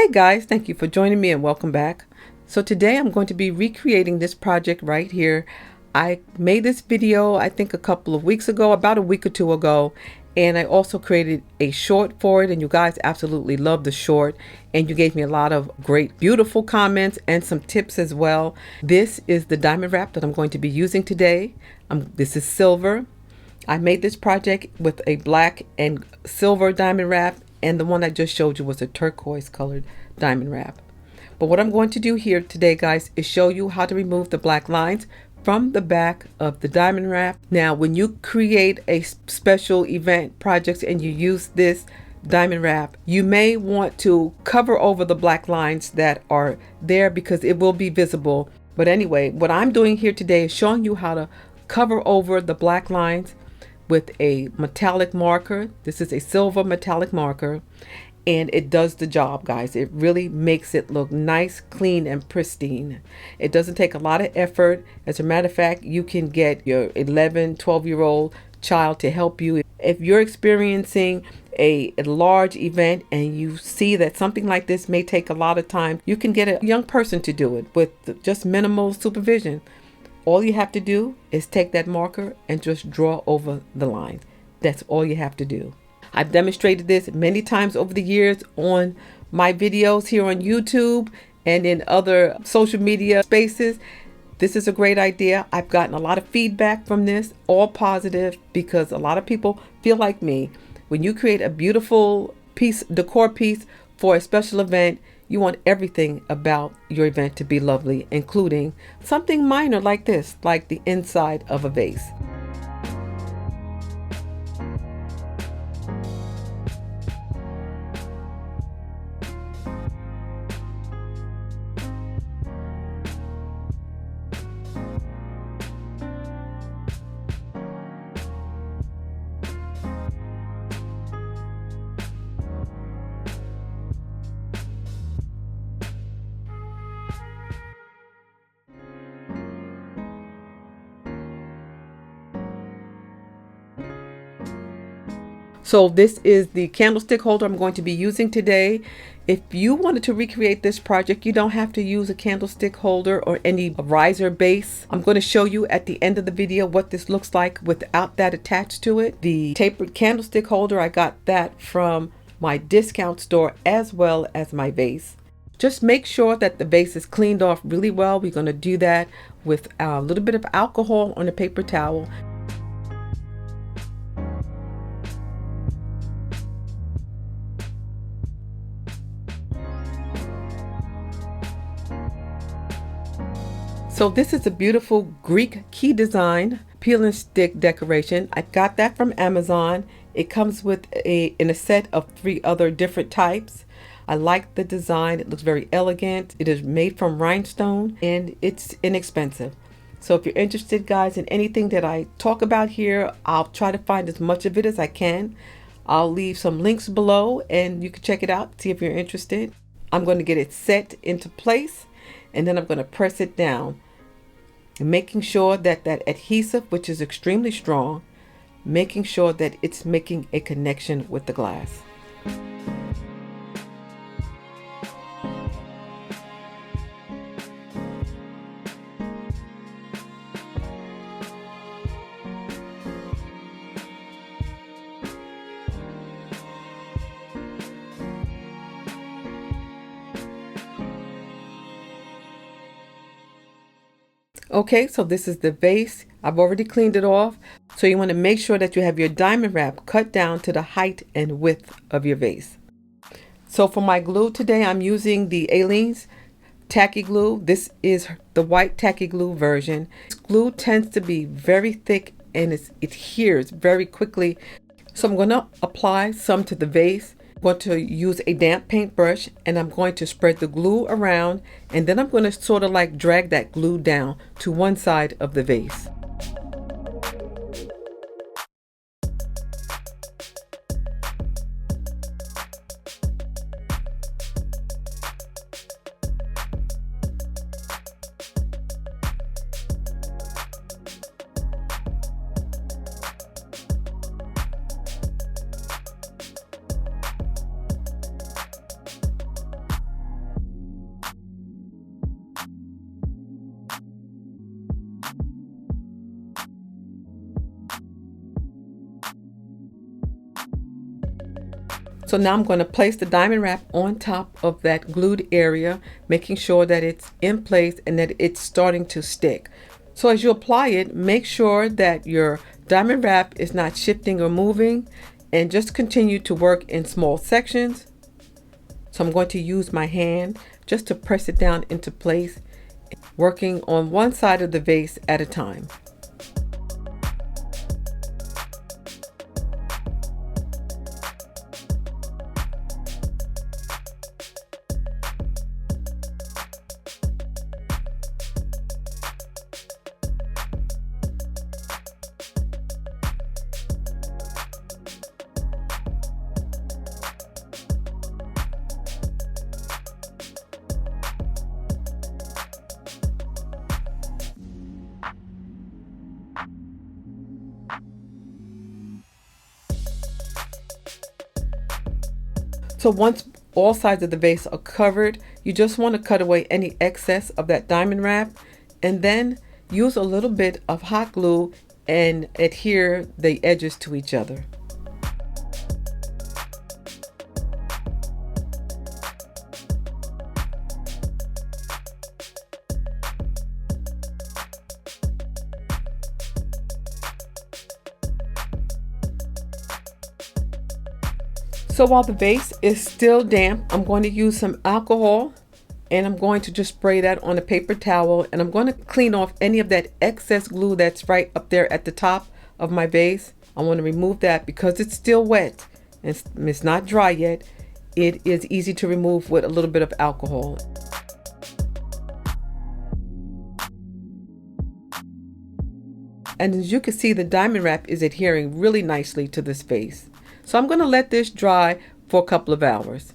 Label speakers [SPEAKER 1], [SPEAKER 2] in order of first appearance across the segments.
[SPEAKER 1] Hey guys, thank you for joining me and welcome back. So today I'm going to be recreating this project right here. I made this video I think a couple of weeks ago, about a week or two ago, and I also created a short for it, and you guys absolutely loved the short and you gave me a lot of great beautiful comments and some tips as well. This is the diamond wrap that I'm going to be using today. This is silver. I made this project with a black and silver diamond wrap, and the one I just showed you was a turquoise colored diamond wrap. But what I'm going to do here today, guys, is show you how to remove the black lines from the back of the diamond wrap. Now, when you create a special event project and you use this diamond wrap, you may want to cover over the black lines that are there because it will be visible. But anyway, what I'm doing here today is showing you how to cover over the black lines with a metallic marker. This is a silver metallic marker, and it does the job, guys. It really makes it look nice, clean, and pristine. It doesn't take a lot of effort. As a matter of fact, you can get your 11, 12-year-old child to help you. If you're experiencing a large event and you see that something like this may take a lot of time, you can get a young person to do it with just minimal supervision. All you have to do is take that marker and just draw over the lines. That's all you have to do. I've demonstrated this many times over the years on my videos here on YouTube and in other social media spaces. This is a great idea. I've gotten a lot of feedback from this, all positive, because a lot of people feel like me. When you create a beautiful piece, decor piece for a special event, you want everything about your event to be lovely, including something minor like this, like the inside of a vase. So this is the candlestick holder I'm going to be using today. If you wanted to recreate this project, you don't have to use a candlestick holder or any riser base. I'm going to show you at the end of the video what this looks like without that attached to it. The tapered candlestick holder, I got that from my discount store, as well as my vase. Just make sure that the vase is cleaned off really well. We're going to do that with a little bit of alcohol on a paper towel. So this is a beautiful Greek key design peel and stick decoration. I got that from Amazon. It comes with in a set of 3 other different types. I like the design. It looks very elegant. It is made from rhinestone and it's inexpensive. So if you're interested, guys, in anything that I talk about here, I'll try to find as much of it as I can. I'll leave some links below and you can check it out, see if you're interested. I'm going to get it set into place and then I'm going to press it down, making sure that that adhesive, which is extremely strong, making sure that it's making a connection with the glass. Okay, so this is the vase. I've already cleaned it off. So you want to make sure that you have your diamond wrap cut down to the height and width of your vase. So for my glue today, I'm using the Aleene's tacky glue. This is the white tacky glue version. This glue tends to be very thick and it adheres very quickly. So I'm going to apply some to the vase. I'm going to use a damp paintbrush and I'm going to spread the glue around, and then I'm going to sort of like drag that glue down to one side of the vase. So now I'm going to place the diamond wrap on top of that glued area, making sure that it's in place and that it's starting to stick. So as you apply it, make sure that your diamond wrap is not shifting or moving, and just continue to work in small sections. So I'm going to use my hand just to press it down into place, working on one side of the vase at a time. So once all sides of the vase are covered, you just want to cut away any excess of that diamond wrap, and then use a little bit of hot glue and adhere the edges to each other. So while the vase is still damp, I'm going to use some alcohol, and I'm going to just spray that on a paper towel, and I'm going to clean off any of that excess glue that's right up there at the top of my vase. I want to remove that because it's still wet and it's not dry yet. It is easy to remove with a little bit of alcohol. And as you can see, the diamond wrap is adhering really nicely to this vase. So I'm going to let this dry for a couple of hours.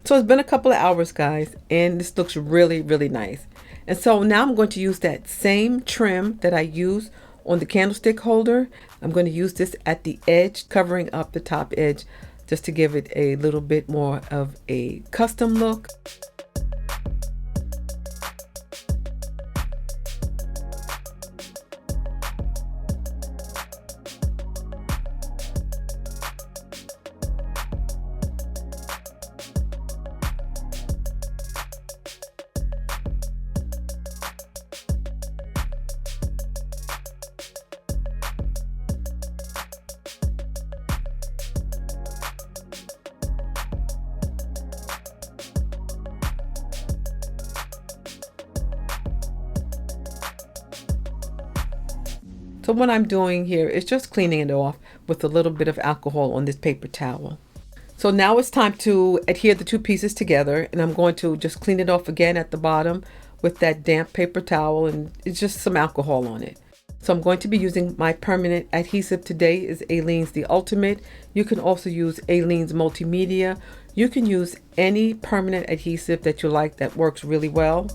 [SPEAKER 1] So it's been a couple of hours, guys, and this looks really, really nice. And so now I'm going to use that same trim that I used on the candlestick holder. I'm going to use this at the edge, covering up the top edge, just to give it a little bit more of a custom look. So what I'm doing here is just cleaning it off with a little bit of alcohol on this paper towel. So now it's time to adhere the two pieces together, and I'm going to just clean it off again at the bottom with that damp paper towel, and it's just some alcohol on it. So I'm going to be using my permanent adhesive today. Is Aleene's The Ultimate. You can also use Aleene's Multimedia. You can use any permanent adhesive that you like that works really well.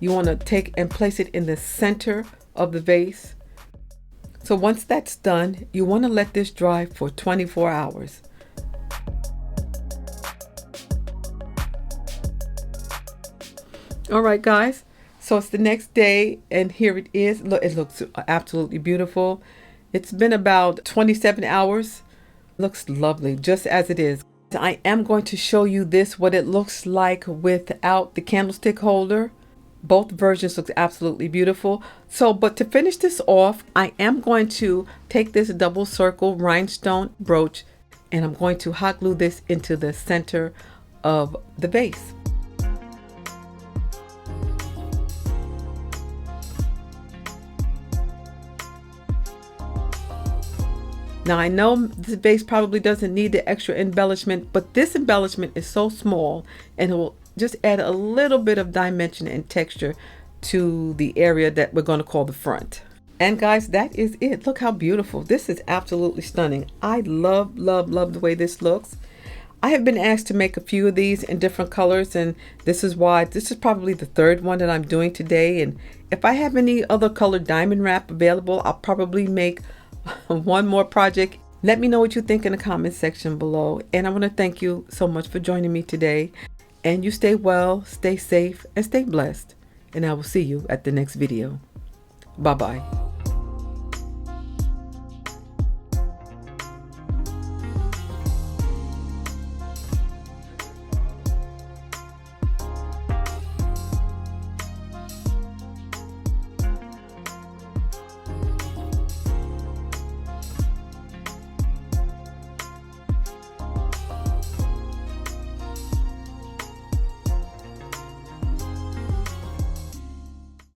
[SPEAKER 1] You want to take and place it in the center of the vase. So once that's done, you want to let this dry for 24 hours. All right, guys, so it's the next day, and here it is. Look, it looks absolutely beautiful. It's been about 27 hours. Looks lovely just as it is. I am going to show you this, what it looks like without the candlestick holder. Both versions look absolutely beautiful. So, but to finish this off, I am going to take this double circle rhinestone brooch, and I'm going to hot glue this into the center of the vase. Now I know this vase probably doesn't need the extra embellishment, but this embellishment is so small, and it will just add a little bit of dimension and texture to the area that we're going to call the front. And guys, that is it. Look how beautiful. This is absolutely stunning. I love, love, love the way this looks. I have been asked to make a few of these in different colors, and this is why this is probably the third one that I'm doing today. And if I have any other colored diamond wrap available, I'll probably make one more project. Let me know what you think in the comment section below. And I want to thank you so much for joining me today. And you stay well, stay safe, and stay blessed. And I will see you at the next video. Bye-bye.